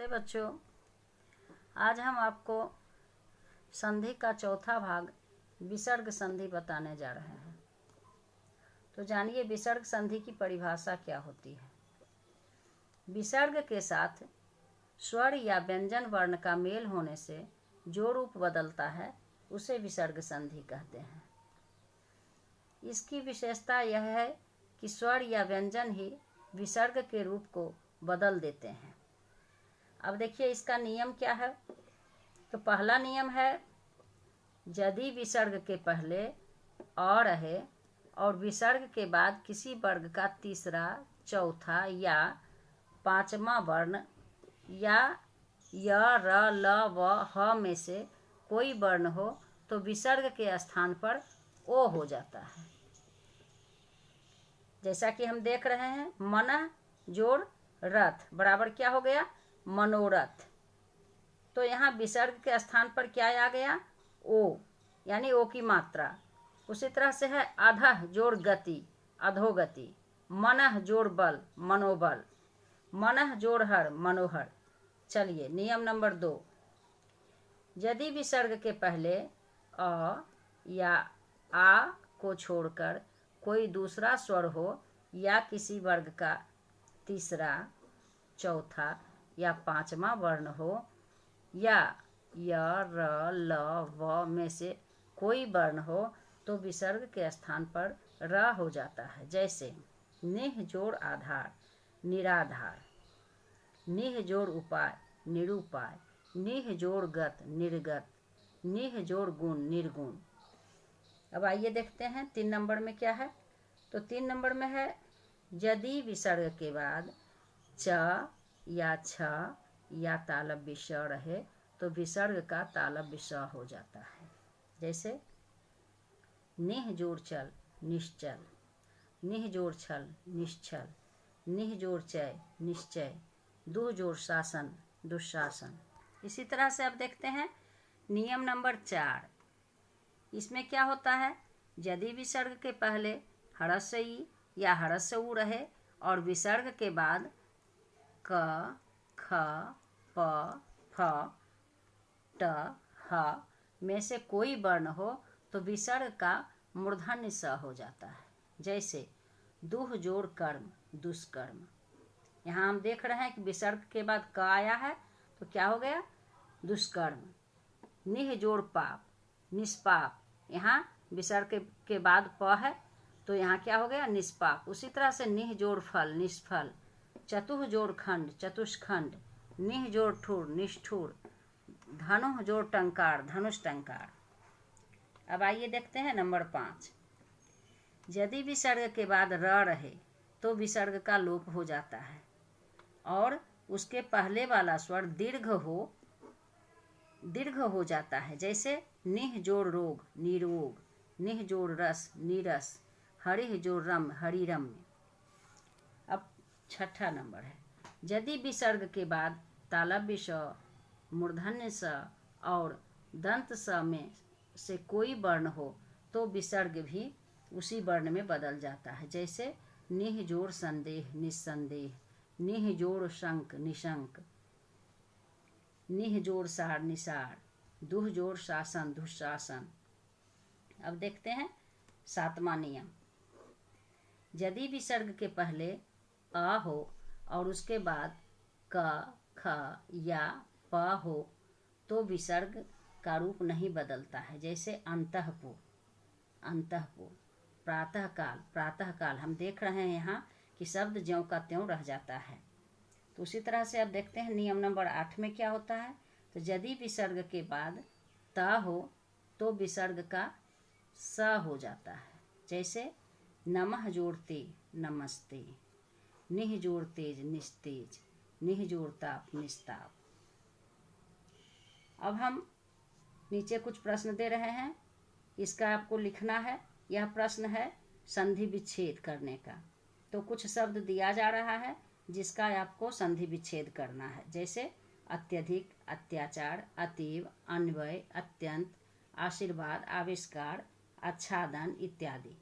नमस्ते बच्चों। आज हम आपको संधि का चौथा भाग विसर्ग संधि बताने जा रहे हैं। तो जानिए विसर्ग संधि की परिभाषा क्या होती है। विसर्ग के साथ स्वर या व्यंजन वर्ण का मेल होने से जो रूप बदलता है उसे विसर्ग संधि कहते हैं। इसकी विशेषता यह है कि स्वर या व्यंजन ही विसर्ग के रूप को बदल देते हैं। अब देखिए इसका नियम क्या है। तो पहला नियम है, यदि विसर्ग के पहले अ रहे और विसर्ग के बाद किसी वर्ग का तीसरा, चौथा या पांचवा वर्ण या य, र, ल व ह में से कोई वर्ण हो तो विसर्ग के स्थान पर ओ हो जाता है। जैसा कि हम देख रहे हैं, मन जोड़ रथ बराबर क्या हो गया, मनोरथ। तो यहाँ विसर्ग के स्थान पर क्या आ गया, ओ, यानी ओ की मात्रा। उसी तरह से है अधः जोड़ गति, अधोगति। मनः जोड़ बल, मनोबल। मनः जोड़ हर, मनोहर। चलिए नियम नंबर 2, यदि विसर्ग के पहले अ या आ को छोड़कर कोई दूसरा स्वर हो या किसी वर्ग का तीसरा, चौथा या पांचवा वर्ण हो या य, र, ल, व में से कोई वर्ण हो तो विसर्ग के स्थान पर र हो जाता है। जैसे निह जोड़ आधार, निराधार। निह जोड़ उपाय, निरुपाय। निह जोड़ गत, निर्गत। निह जोड़ गुण, निर्गुण। अब आइए देखते हैं 3 नंबर में क्या है। तो 3 नंबर में है, यदि विसर्ग के बाद च या छ या तालव्य श रहे तो विसर्ग का तालव्य स हो जाता है। जैसे निह जोड़ चल, निश्चल। निह जोड़ छल, निश्चल। निह जोड़ चय, निश्चय। दुह जोड़ शासन, दुशासन। इसी तरह से अब देखते हैं नियम नंबर 4। इसमें क्या होता है, यदि विसर्ग के पहले हरस्य ई या हरस्य उ रहे और विसर्ग के बाद क, ख, प, फ, ट, ह में से कोई वर्ण हो तो विसर्ग का मूर्धन्य स हो जाता है। जैसे दुह जोड़ कर्म, दुष्कर्म। यहाँ हम देख रहे हैं कि विसर्ग के बाद क आया है तो क्या हो गया, दुष्कर्म। निह जोड़ पाप, निष्पाप। यहाँ विसर्ग के बाद प है तो यहाँ क्या हो गया, निष्पाप। उसी तरह से निह जोड़ फल, निष्फल। चतुह जोड़ खंड, चतुष्खंड। निह जोड़ ठुर, निष्ठुर। धनुह जोड़ टंकार, धनुष टंकार। अब आइए देखते हैं नंबर 5। यदि विसर्ग के बाद र रहे तो विसर्ग का लोप हो जाता है और उसके पहले वाला स्वर दीर्घ हो जाता है। जैसे निह जोड़ रोग, निरोग। निह जोड़ रस, नीरस। हरिह जोड़ रम, हरिरम्य। अब 6ठा नंबर है, यदि विसर्ग के बाद तालव्य स, मूर्धन्य स और दंत स में से कोई वर्ण हो तो विसर्ग भी उसी वर्ण में बदल जाता है। जैसे निह जोड़ संदेह, निस्संदेह। निह जोड़ शंक, निशंक। निह जोड़ सार, निसार। दुह जोड़ शासन, दुशासन। अब देखते हैं 7वां नियम। यदि विसर्ग के पहले अ हो और उसके बाद क, ख या प हो तो विसर्ग का रूप नहीं बदलता है। जैसे अंतःपुर, अंतःपुर। प्रातःकाल, प्रातःकाल। हम देख रहे हैं यहाँ कि शब्द ज्यों का त्यों रह जाता है। तो उसी तरह से अब देखते हैं नियम नंबर 8 में क्या होता है। तो यदि विसर्ग के बाद त हो तो विसर्ग का स हो जाता है। जैसे नमः जोड़ ते, नमस्ते। निह जोड़ तेज, निस्तेज। निह जोड़ ताप, निस्ताप। अब हम नीचे कुछ प्रश्न दे रहे हैं, इसका आपको लिखना है। यह प्रश्न है संधि विच्छेद करने का। तो कुछ शब्द दिया जा रहा है जिसका आपको संधि विच्छेद करना है। जैसे अत्यधिक, अत्याचार, अतीव, अन्वय, अत्यंत, आशीर्वाद, आविष्कार, आच्छादन इत्यादि।